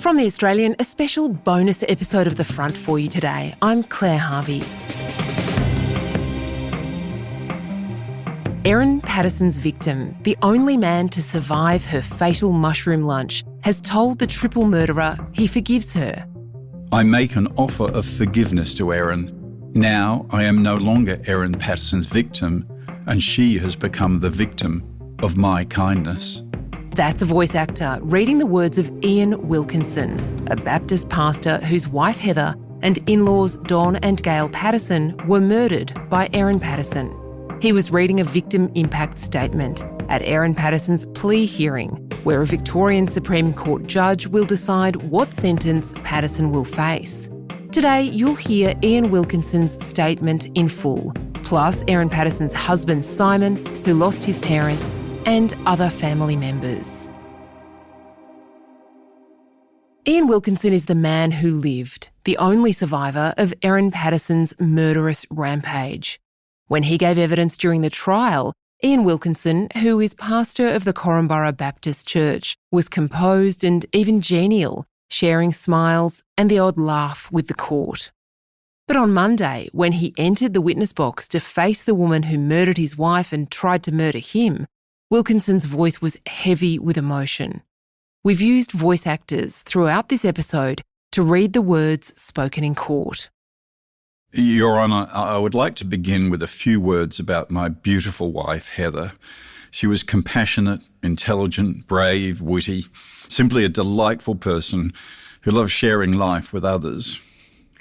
From The Australian, a special bonus episode of The Front for you today. I'm Claire Harvey. Erin Patterson's victim, the only man to survive her fatal mushroom lunch, has told the triple murderer he forgives her. I make an offer of forgiveness to Erin. Now I am no longer Erin Patterson's victim, and she has become the victim of my kindness. That's a voice actor reading the words of Ian Wilkinson, a Baptist pastor whose wife Heather and in-laws Don and Gail Patterson were murdered by Erin Patterson. He was reading a victim impact statement at Erin Patterson's plea hearing, where a Victorian Supreme Court judge will decide what sentence Patterson will face. Today, you'll hear Ian Wilkinson's statement in full, plus Erin Patterson's husband Simon, who lost his parents, and other family members. Ian Wilkinson is the man who lived, the only survivor of Erin Patterson's murderous rampage. When he gave evidence during the trial, Ian Wilkinson, who is pastor of the Corumburra Baptist Church, was composed and even genial, sharing smiles and the odd laugh with the court. But on Monday, when he entered the witness box to face the woman who murdered his wife and tried to murder him, Wilkinson's voice was heavy with emotion. We've used voice actors throughout this episode to read the words spoken in court. Your Honour, I would like to begin with a few words about my beautiful wife, Heather. She was compassionate, intelligent, brave, witty, simply a delightful person who loved sharing life with others.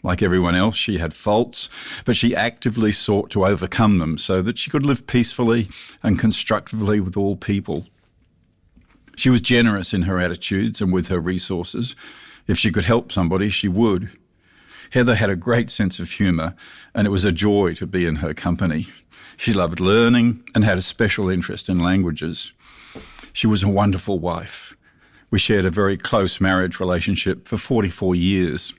Like everyone else, she had faults, but she actively sought to overcome them so that she could live peacefully and constructively with all people. She was generous in her attitudes and with her resources. If she could help somebody, she would. Heather had a great sense of humour, and it was a joy to be in her company. She loved learning and had a special interest in languages. She was a wonderful wife. We shared a very close marriage relationship for 44 years.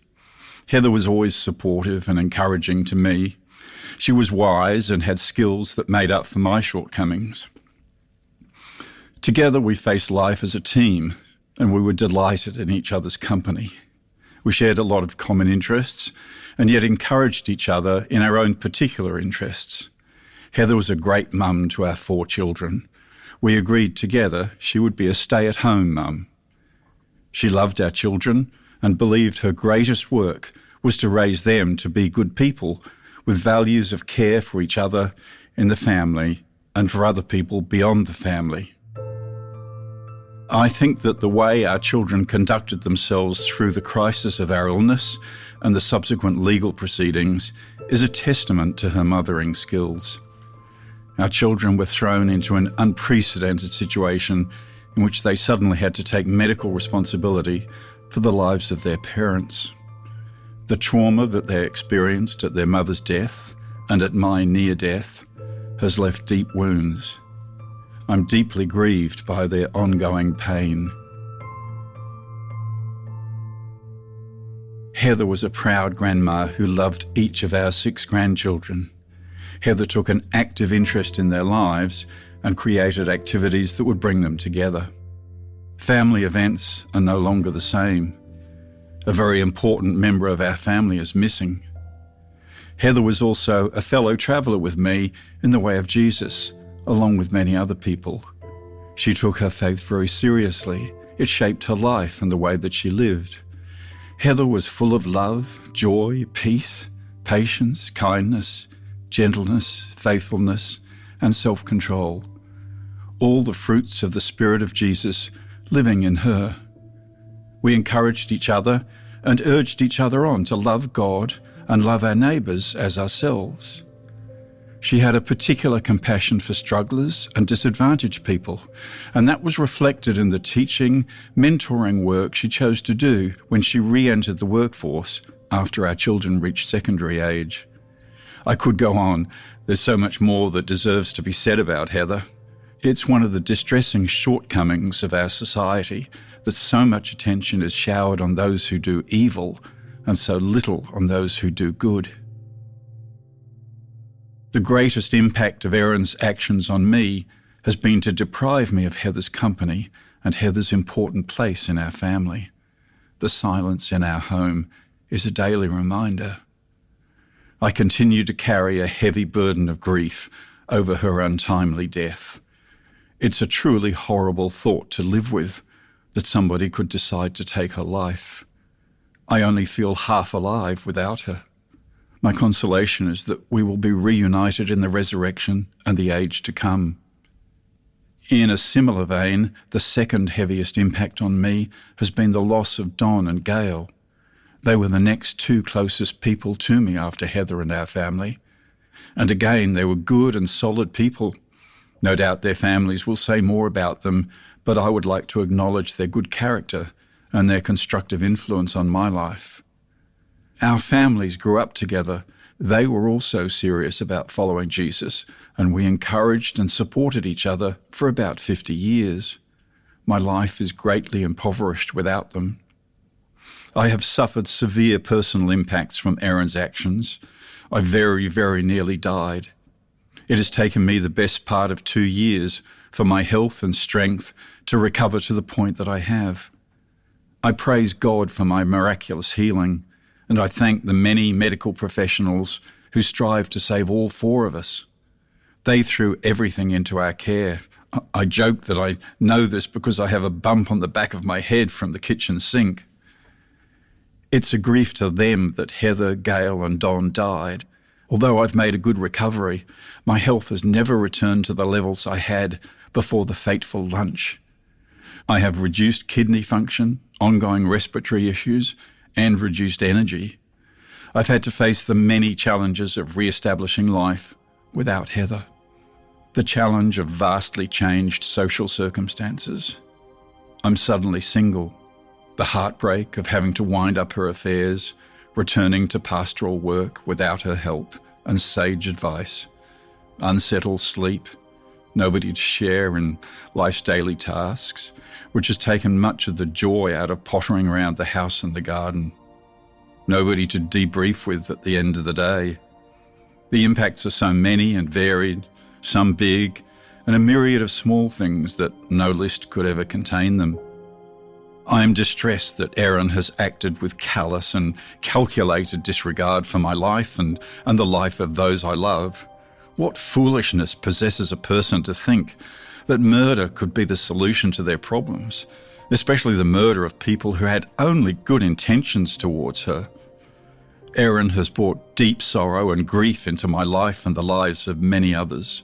Heather was always supportive and encouraging to me. She was wise and had skills that made up for my shortcomings. Together we faced life as a team, and we were delighted in each other's company. We shared a lot of common interests and yet encouraged each other in our own particular interests. Heather was a great mum to our 4 children. We agreed together she would be a stay-at-home mum. She loved our children and believed her greatest work was to raise them to be good people with values of care for each other in the family and for other people beyond the family. I think that the way our children conducted themselves through the crisis of our illness and the subsequent legal proceedings is a testament to her mothering skills. Our children were thrown into an unprecedented situation in which they suddenly had to take medical responsibility for the lives of their parents. The trauma that they experienced at their mother's death and at my near death has left deep wounds. I'm deeply grieved by their ongoing pain. Heather was a proud grandma who loved each of our 6 grandchildren. Heather took an active interest in their lives and created activities that would bring them together. Family events are no longer the same. A very important member of our family is missing. Heather was also a fellow traveller with me in the way of Jesus, along with many other people. She took her faith very seriously. It shaped her life and the way that she lived. Heather was full of love, joy, peace, patience, kindness, gentleness, faithfulness, and self-control. All the fruits of the Spirit of Jesus living in her. We encouraged each other and urged each other on to love God and love our neighbours as ourselves. She had a particular compassion for strugglers and disadvantaged people, and that was reflected in the teaching, mentoring work she chose to do when she re-entered the workforce after our children reached secondary age. I could go on. There's so much more that deserves to be said about Heather. It's one of the distressing shortcomings of our society that so much attention is showered on those who do evil and so little on those who do good. The greatest impact of Erin's actions on me has been to deprive me of Heather's company and Heather's important place in our family. the silence in our home is a daily reminder. I continue to carry a heavy burden of grief over her untimely death. It's a truly horrible thought to live with, that somebody could decide to take her life. I only feel half alive without her. My consolation is that we will be reunited in the resurrection and the age to come. In a similar vein, the second heaviest impact on me has been the loss of Don and Gail. They were the next two closest people to me after Heather and our family. And again, they were good and solid people. No doubt their families will say more about them, but I would like to acknowledge their good character and their constructive influence on my life. Our families grew up together. They were also serious about following Jesus, and we encouraged and supported each other for about 50 years. My life is greatly impoverished without them. I have suffered severe personal impacts from Erin's actions. I very, very nearly died. It has taken me the best part of 2 years for my health and strength to recover to the point that I have. I praise God for my miraculous healing, and I thank the many medical professionals who strive to save all four of us. They threw everything into our care. I joke that I know this because I have a bump on the back of my head from the kitchen sink. It's a grief to them that Heather, Gail and Don died. Although I've made a good recovery, my health has never returned to the levels I had before the fateful lunch. I have reduced kidney function, ongoing respiratory issues, and reduced energy. I've had to face the many challenges of re-establishing life without Heather. The challenge of vastly changed social circumstances. I'm suddenly single. The heartbreak of having to wind up her affairs, returning to pastoral work without her help and sage advice, unsettled sleep, nobody to share in life's daily tasks, which has taken much of the joy out of pottering around the house and the garden, nobody to debrief with at the end of the day. The impacts are so many and varied, some big, and a myriad of small things that no list could ever contain them. I am distressed that Erin has acted with callous and calculated disregard for my life and the life of those I love. What foolishness possesses a person to think that murder could be the solution to their problems, especially the murder of people who had only good intentions towards her. Erin has brought deep sorrow and grief into my life and the lives of many others.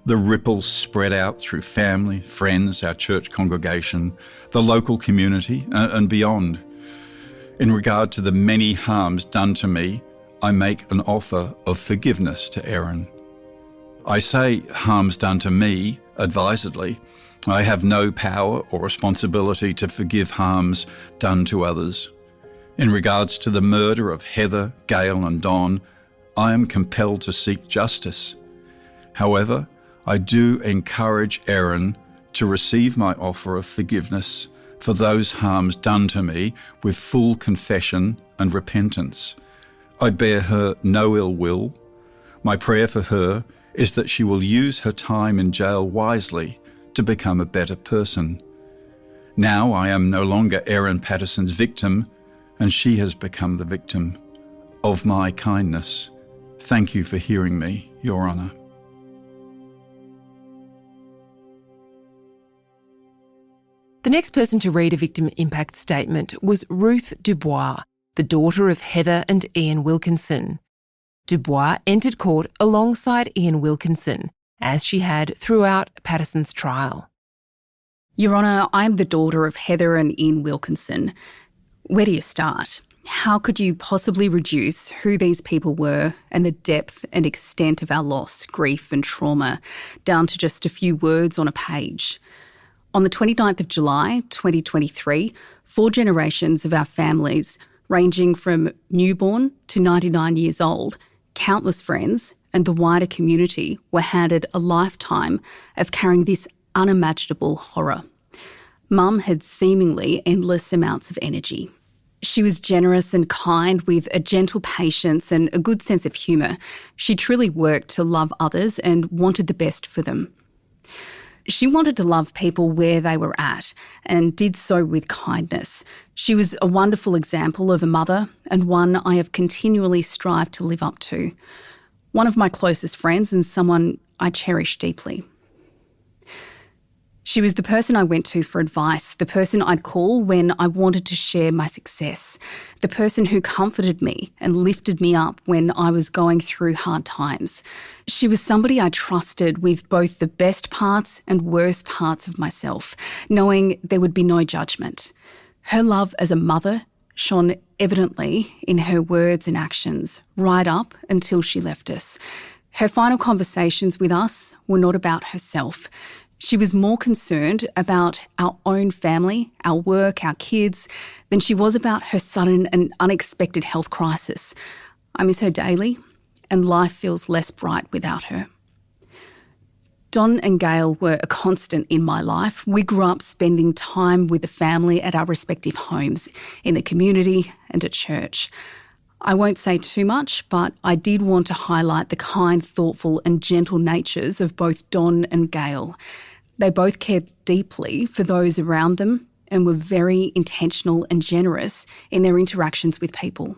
The ripples spread out through family, friends, our church congregation, the local community, and beyond. In regard to the many harms done to me, I make an offer of forgiveness to Erin. I say harms done to me advisedly. I have no power or responsibility to forgive harms done to others. In regards to the murder of Heather, Gail and Don, I am compelled to seek justice. However, I do encourage Erin to receive my offer of forgiveness for those harms done to me with full confession and repentance. I bear her no ill will. My prayer for her is that she will use her time in jail wisely to become a better person. Now I am no longer Erin Patterson's victim, and she has become the victim of my kindness. Thank you for hearing me, Your Honour. The next person to read a victim impact statement was Ruth Dubois, the daughter of Heather and Ian Wilkinson. Dubois entered court alongside Ian Wilkinson, as she had throughout Patterson's trial. Your Honour, I'm the daughter of Heather and Ian Wilkinson. Where do you start? How could you possibly reduce who these people were and the depth and extent of our loss, grief and trauma down to just a few words on a page? On the 29th of July 2023, 4 generations of our families, ranging from newborn to 99 years old, countless friends and the wider community were handed a lifetime of carrying this unimaginable horror. Mum had seemingly endless amounts of energy. She was generous and kind with a gentle patience and a good sense of humour. She truly worked to love others and wanted the best for them. She wanted to love people where they were at and did so with kindness. She was a wonderful example of a mother and one I have continually strived to live up to. One of my closest friends and someone I cherish deeply. She was the person I went to for advice, the person I'd call when I wanted to share my success, the person who comforted me and lifted me up when I was going through hard times. She was somebody I trusted with both the best parts and worst parts of myself, knowing there would be no judgment. Her love as a mother shone evidently in her words and actions, right up until she left us. Her final conversations with us were not about herself. She was more concerned about our own family, our work, our kids, than she was about her sudden and unexpected health crisis. I miss her daily, and life feels less bright without her. Don and Gail were a constant in my life. We grew up spending time with the family at our respective homes, in the community and at church. I won't say too much, but I did want to highlight the kind, thoughtful and gentle natures of both Don and Gail. They both cared deeply for those around them and were very intentional and generous in their interactions with people.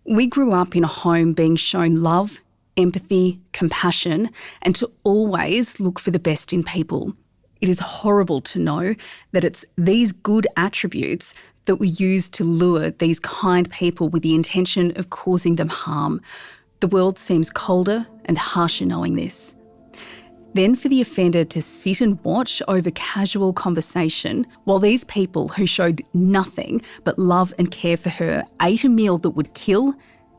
We grew up in a home being shown love, empathy, compassion, and to always look for the best in people. It is horrible to know that it's these good attributes that we use to lure these kind people with the intention of causing them harm. The world seems colder and harsher knowing this. Then for the offender to sit and watch over casual conversation while these people who showed nothing but love and care for her ate a meal that would kill,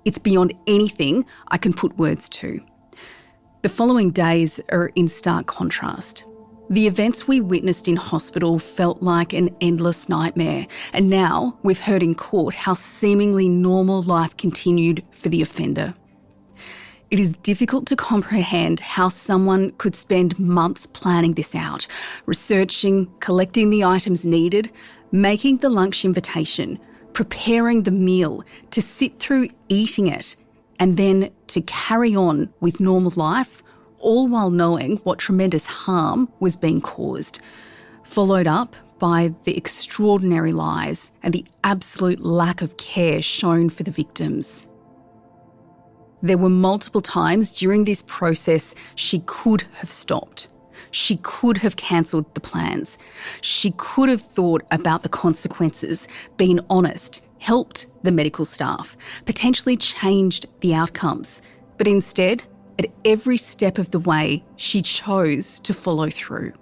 it's beyond anything I can put words to. The following days are in stark contrast. The events we witnessed in hospital felt like an endless nightmare, and now we've heard in court how seemingly normal life continued for the offender. It is difficult to comprehend how someone could spend months planning this out, researching, collecting the items needed, making the lunch invitation, preparing the meal, to sit through eating it, and then to carry on with normal life, all while knowing what tremendous harm was being caused, followed up by the extraordinary lies and the absolute lack of care shown for the victims. There were multiple times during this process she could have stopped. She could have cancelled the plans. She could have thought about the consequences, been honest, helped the medical staff, potentially changed the outcomes. But instead, at every step of the way, she chose to follow through.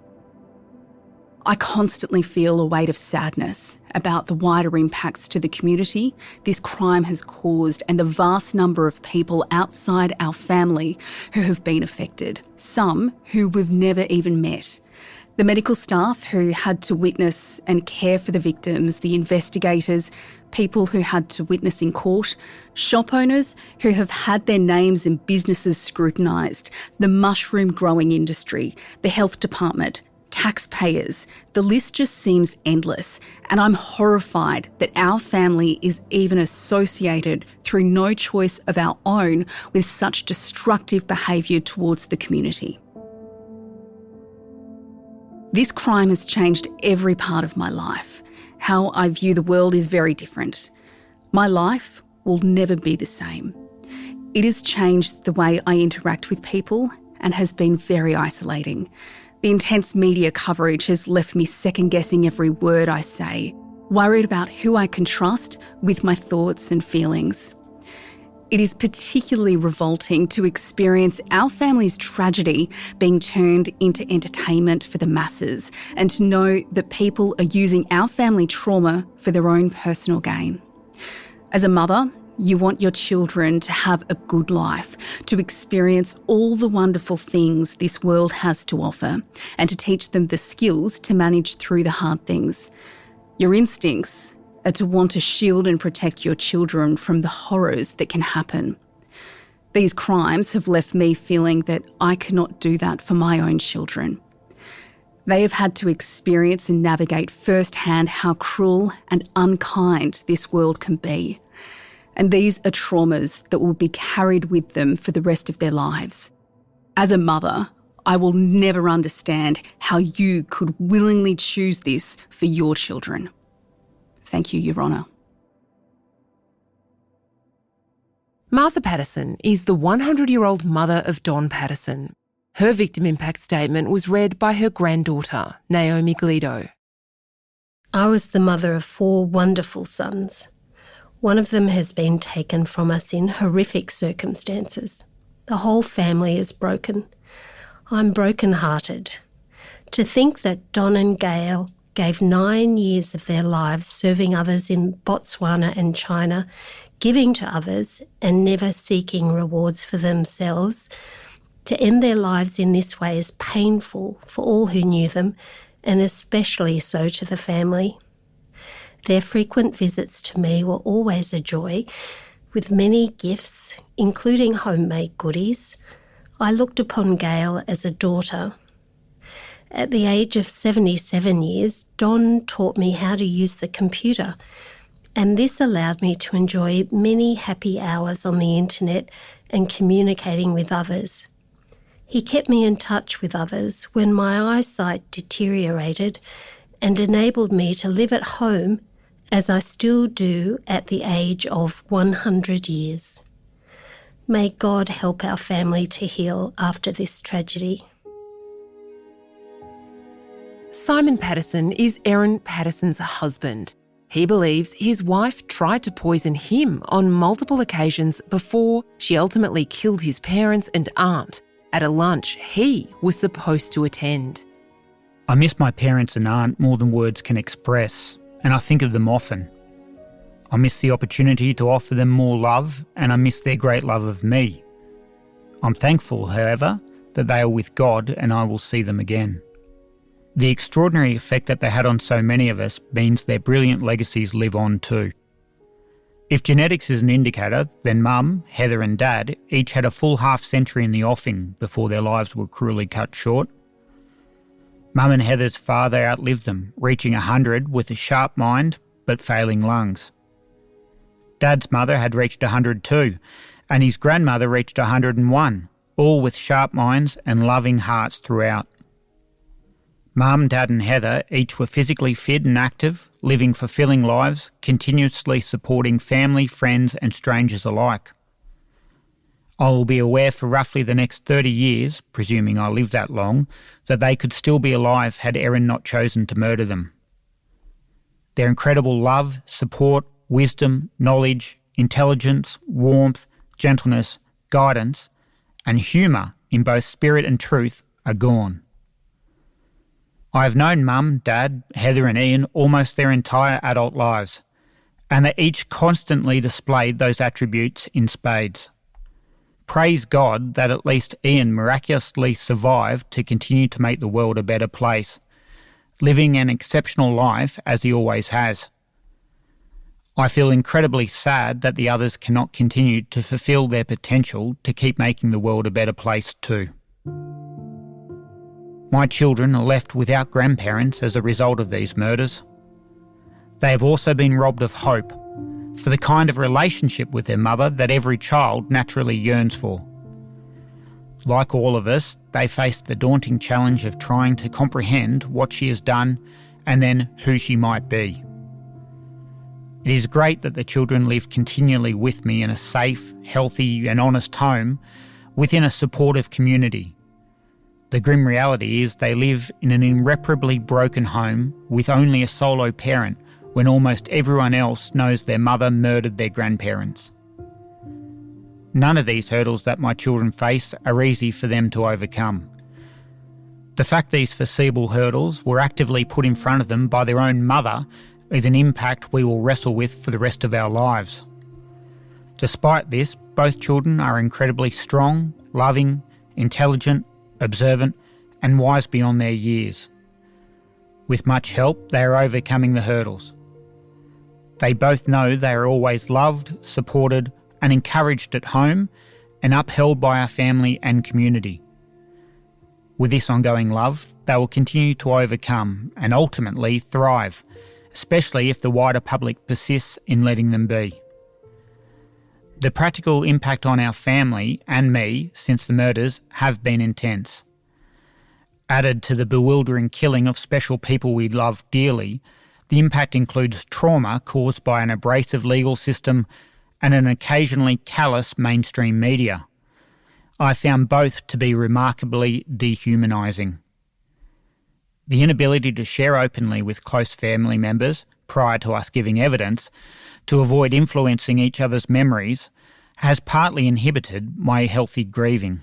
I constantly feel a weight of sadness about the wider impacts to the community this crime has caused and the vast number of people outside our family who have been affected, some who we've never even met. The medical staff who had to witness and care for the victims, the investigators, people who had to witness in court, shop owners who have had their names and businesses scrutinised, the mushroom growing industry, the health department, taxpayers. The list just seems endless, and I'm horrified that our family is even associated through no choice of our own with such destructive behaviour towards the community. This crime has changed every part of my life. How I view the world is very different. My life will never be the same. It has changed the way I interact with people and has been very isolating. The intense media coverage has left me second-guessing every word I say, worried about who I can trust with my thoughts and feelings. It is particularly revolting to experience our family's tragedy being turned into entertainment for the masses and to know that people are using our family trauma for their own personal gain. As a mother, you want your children to have a good life, to experience all the wonderful things this world has to offer, and to teach them the skills to manage through the hard things. Your instincts are to want to shield and protect your children from the horrors that can happen. These crimes have left me feeling that I cannot do that for my own children. They have had to experience and navigate firsthand how cruel and unkind this world can be. And these are traumas that will be carried with them for the rest of their lives. As a mother, I will never understand how you could willingly choose this for your children. Thank you, Your Honour. Martha Patterson is the 100-year-old mother of Don Patterson. Her victim impact statement was read by her granddaughter, Naomi Glido. I was the mother of 4 wonderful sons. One of them has been taken from us in horrific circumstances. The whole family is broken. I'm broken-hearted. To think that Don and Gail gave 9 years of their lives serving others in Botswana and China, giving to others and never seeking rewards for themselves, to end their lives in this way is painful for all who knew them, and especially so to the family. Their frequent visits to me were always a joy, with many gifts, including homemade goodies. I looked upon Gail as a daughter. At the age of 77 years, Don taught me how to use the computer, and this allowed me to enjoy many happy hours on the internet and communicating with others. He kept me in touch with others when my eyesight deteriorated and enabled me to live at home as I still do at the age of 100 years. May God help our family to heal after this tragedy. Simon Patterson is Erin Patterson's husband. He believes his wife tried to poison him on multiple occasions before she ultimately killed his parents and aunt at a lunch he was supposed to attend. I miss my parents and aunt more than words can express, and I think of them often. I miss the opportunity to offer them more love, and I miss their great love of me. I'm thankful, however, that they are with God and I will see them again. The extraordinary effect that they had on so many of us means their brilliant legacies live on too. If genetics is an indicator, then Mum, Heather and Dad each had a full half-century in the offing before their lives were cruelly cut short. Mum and Heather's father outlived them, reaching 100 with a sharp mind but failing lungs. Dad's mother had reached 100 too, and his grandmother reached 101, all with sharp minds and loving hearts throughout. Mum, Dad and Heather each were physically fit and active, living fulfilling lives, continuously supporting family, friends and strangers alike. I will be aware for roughly the next 30 years, presuming I live that long, that they could still be alive had Erin not chosen to murder them. Their incredible love, support, wisdom, knowledge, intelligence, warmth, gentleness, guidance and humour in both spirit and truth are gone. I have known Mum, Dad, Heather and Ian almost their entire adult lives, and they each constantly displayed those attributes in spades. Praise God that at least Ian miraculously survived to continue to make the world a better place, living an exceptional life as he always has. I feel incredibly sad that the others cannot continue to fulfil their potential to keep making the world a better place too. My children are left without grandparents as a result of these murders. They have also been robbed of hope for the kind of relationship with their mother that every child naturally yearns for. Like all of us, they face the daunting challenge of trying to comprehend what she has done and then who she might be. It is great that the children live continually with me in a safe, healthy and honest home within a supportive community. The grim reality is they live in an irreparably broken home with only a solo parent when almost everyone else knows their mother murdered their grandparents. None of these hurdles that my children face are easy for them to overcome. The fact these foreseeable hurdles were actively put in front of them by their own mother is an impact we will wrestle with for the rest of our lives. Despite this, both children are incredibly strong, loving, intelligent, observant and wise beyond their years. With much help, they are overcoming the hurdles. They both know they are always loved, supported and encouraged at home and upheld by our family and community. With this ongoing love, they will continue to overcome and ultimately thrive, especially if the wider public persists in letting them be. The practical impact on our family and me since the murders have been intense. Added to the bewildering killing of special people we love dearly, the impact includes trauma caused by an abrasive legal system and an occasionally callous mainstream media. I found both to be remarkably dehumanising. The inability to share openly with close family members prior to us giving evidence, to avoid influencing each other's memories, has partly inhibited my healthy grieving.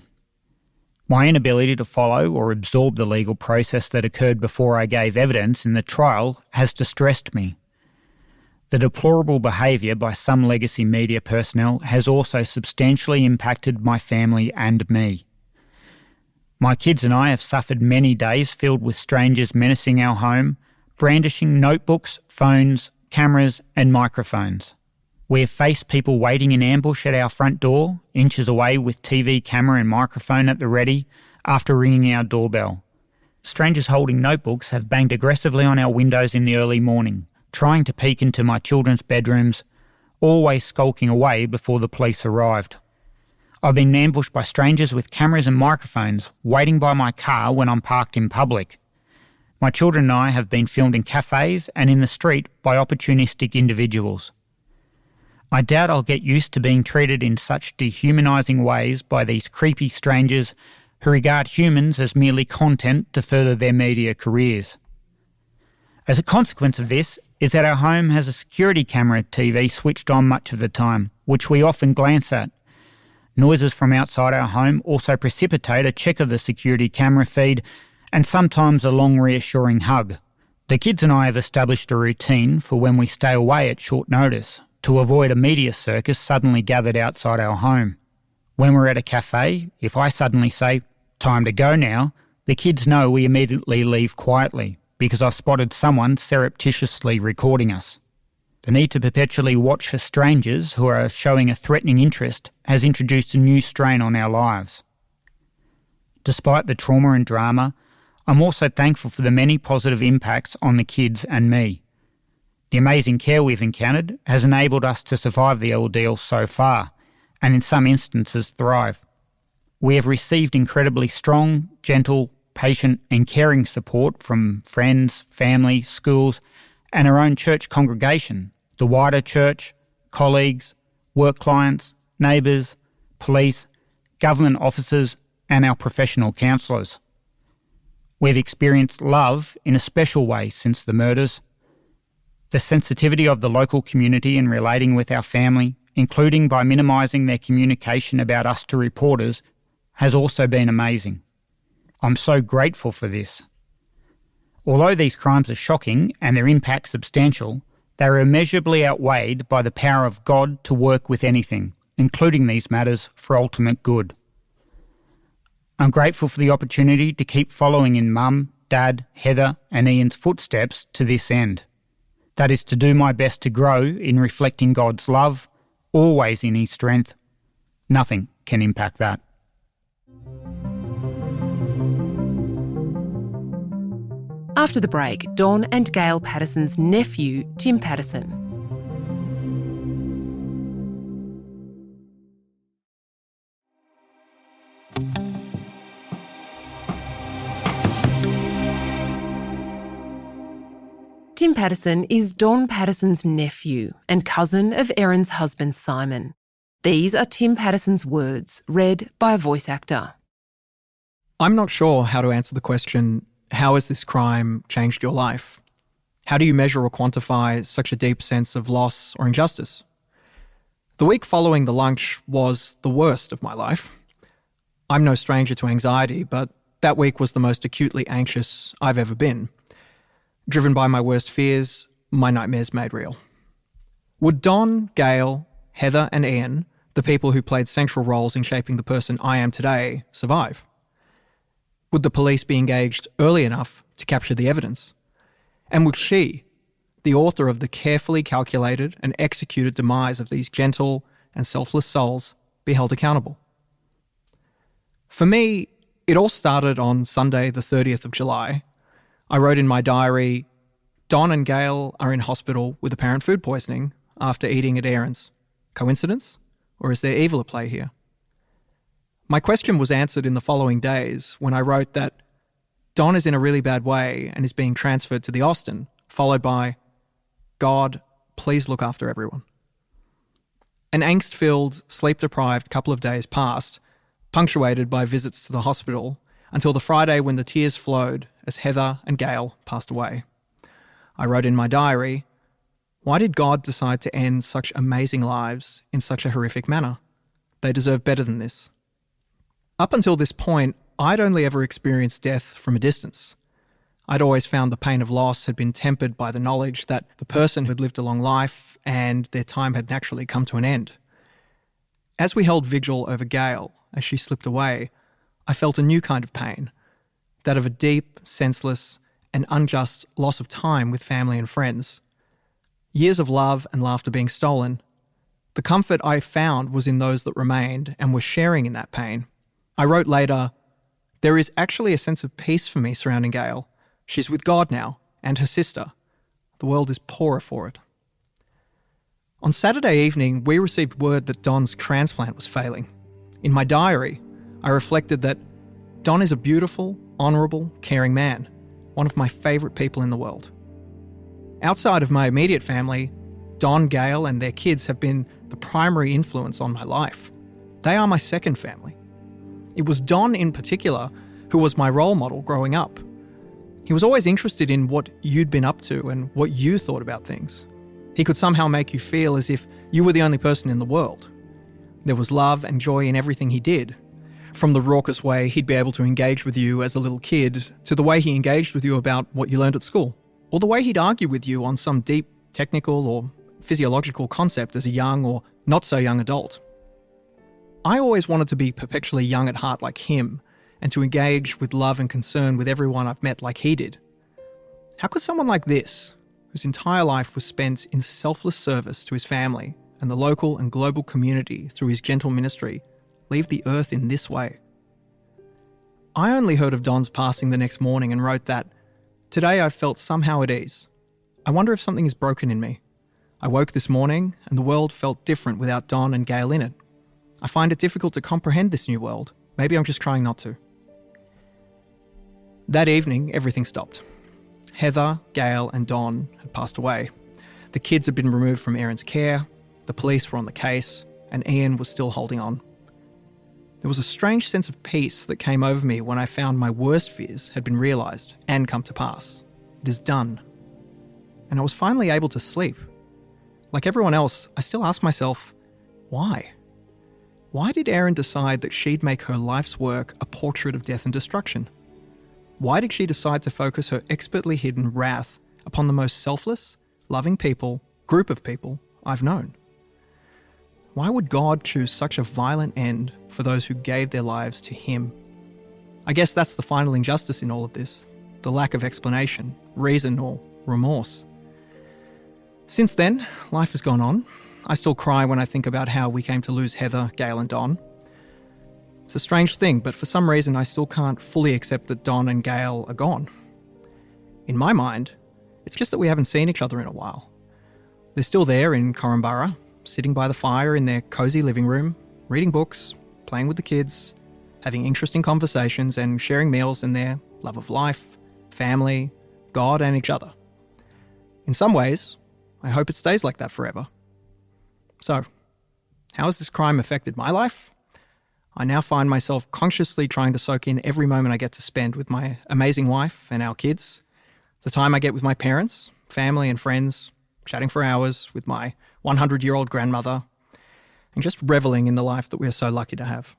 My inability to follow or absorb the legal process that occurred before I gave evidence in the trial has distressed me. The deplorable behaviour by some legacy media personnel has also substantially impacted my family and me. My kids and I have suffered many days filled with strangers menacing our home, brandishing notebooks, phones, cameras and microphones. We have faced people waiting in ambush at our front door, inches away with TV camera and microphone at the ready, after ringing our doorbell. Strangers holding notebooks have banged aggressively on our windows in the early morning, trying to peek into my children's bedrooms, always skulking away before the police arrived. I've been ambushed by strangers with cameras and microphones, waiting by my car when I'm parked in public. My children and I have been filmed in cafes and in the street by opportunistic individuals. I doubt I'll get used to being treated in such dehumanising ways by these creepy strangers who regard humans as merely content to further their media careers. As a consequence of this is that our home has a security camera TV switched on much of the time, which we often glance at. Noises from outside our home also precipitate a check of the security camera feed and sometimes a long reassuring hug. The kids and I have established a routine for when we stay away at short notice, to avoid a media circus suddenly gathered outside our home. When we're at a cafe, if I suddenly say, "Time to go now," the kids know we immediately leave quietly because I've spotted someone surreptitiously recording us. The need to perpetually watch for strangers who are showing a threatening interest has introduced a new strain on our lives. Despite the trauma and drama, I'm also thankful for the many positive impacts on the kids and me. The amazing care we've encountered has enabled us to survive the ordeal so far, and in some instances thrive. We have received incredibly strong, gentle, patient and caring support from friends, family, schools and our own church congregation, the wider church, colleagues, work clients, neighbours, police, government officers and our professional counsellors. We've experienced love in a special way since the murders. The sensitivity of the local community in relating with our family, including by minimising their communication about us to reporters, has also been amazing. I'm so grateful for this. Although these crimes are shocking and their impact substantial, they are immeasurably outweighed by the power of God to work with anything, including these matters, for ultimate good. I'm grateful for the opportunity to keep following in Mum, Dad, Heather and Ian's footsteps to this end. That is to do my best to grow in reflecting God's love, always in His strength. Nothing can impact that. After the break, Don and Gail Patterson's nephew, Tim Patterson. Tim Patterson is Don Patterson's nephew and cousin of Erin's husband Simon. These are Tim Patterson's words, read by a voice actor. I'm not sure how to answer the question, how has this crime changed your life? How do you measure or quantify such a deep sense of loss or injustice? The week following the lunch was the worst of my life. I'm no stranger to anxiety, but that week was the most acutely anxious I've ever been. Driven by my worst fears, my nightmares made real. Would Don, Gail, Heather and Ian, the people who played central roles in shaping the person I am today, survive? Would the police be engaged early enough to capture the evidence? And would she, the author of the carefully calculated and executed demise of these gentle and selfless souls, be held accountable? For me, it all started on Sunday the 30th of July. I wrote in my diary, Don and Gail are in hospital with apparent food poisoning after eating at Erin's. Coincidence? Or is there evil at play here? My question was answered in the following days when I wrote that Don is in a really bad way and is being transferred to the Austin, followed by, God, please look after everyone. An angst-filled, sleep-deprived couple of days passed, punctuated by visits to the hospital, until the Friday when the tears flowed as Heather and Gail passed away. I wrote in my diary, why did God decide to end such amazing lives in such a horrific manner? They deserve better than this. Up until this point, I'd only ever experienced death from a distance. I'd always found the pain of loss had been tempered by the knowledge that the person had lived a long life and their time had naturally come to an end. As we held vigil over Gail as she slipped away, I felt a new kind of pain, that of a deep, senseless, and unjust loss of time with family and friends. Years of love and laughter being stolen. The comfort I found was in those that remained and were sharing in that pain. I wrote later, there is actually a sense of peace for me surrounding Gail. She's with God now, and her sister. The world is poorer for it. On Saturday evening, we received word that Don's transplant was failing. In my diary, I reflected that Don is a beautiful, honourable, caring man, one of my favourite people in the world. Outside of my immediate family, Don, Gail and their kids have been the primary influence on my life. They are my second family. It was Don in particular who was my role model growing up. He was always interested in what you'd been up to and what you thought about things. He could somehow make you feel as if you were the only person in the world. There was love and joy in everything he did. From the raucous way he'd be able to engage with you as a little kid, to the way he engaged with you about what you learned at school, or the way he'd argue with you on some deep technical or physiological concept as a young or not so young adult. I always wanted to be perpetually young at heart like him, and to engage with love and concern with everyone I've met like he did. How could someone like this, whose entire life was spent in selfless service to his family and the local and global community through his gentle ministry, leave the earth in this way? I only heard of Don's passing the next morning and wrote that, today I felt somehow at ease. I wonder if something is broken in me. I woke this morning and the world felt different without Don and Gail in it. I find it difficult to comprehend this new world. Maybe I'm just trying not to. That evening, everything stopped. Heather, Gail and Don had passed away. The kids had been removed from Erin's care, the police were on the case, and Ian was still holding on. There was a strange sense of peace that came over me when I found my worst fears had been realised and come to pass. It is done. And I was finally able to sleep. Like everyone else, I still ask myself, why? Why did Erin decide that she'd make her life's work a portrait of death and destruction? Why did she decide to focus her expertly hidden wrath upon the most selfless, loving group of people I've known? Why would God choose such a violent end for those who gave their lives to him? I guess that's the final injustice in all of this, the lack of explanation, reason or remorse. Since then, life has gone on. I still cry when I think about how we came to lose Heather, Gail and Don. It's a strange thing, but for some reason I still can't fully accept that Don and Gail are gone. In my mind, it's just that we haven't seen each other in a while. They're still there in Corumburra, sitting by the fire in their cosy living room, reading books, playing with the kids, having interesting conversations and sharing meals in their love of life, family, God and each other. In some ways, I hope it stays like that forever. So, how has this crime affected my life? I now find myself consciously trying to soak in every moment I get to spend with my amazing wife and our kids, the time I get with my parents, family and friends, chatting for hours with my 100-year-old grandmother, and just revelling in the life that we are so lucky to have.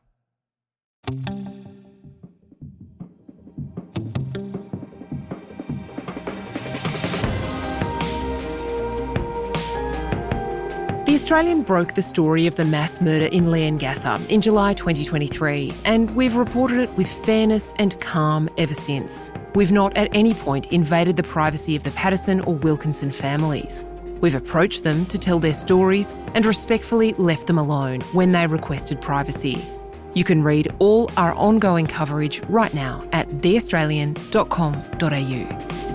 The Australian broke the story of the mass murder in Leongatha in July 2023, and we've reported it with fairness and calm ever since. We've not at any point invaded the privacy of the Patterson or Wilkinson families. We've approached them to tell their stories and respectfully left them alone when they requested privacy. You can read all our ongoing coverage right now at theaustralian.com.au.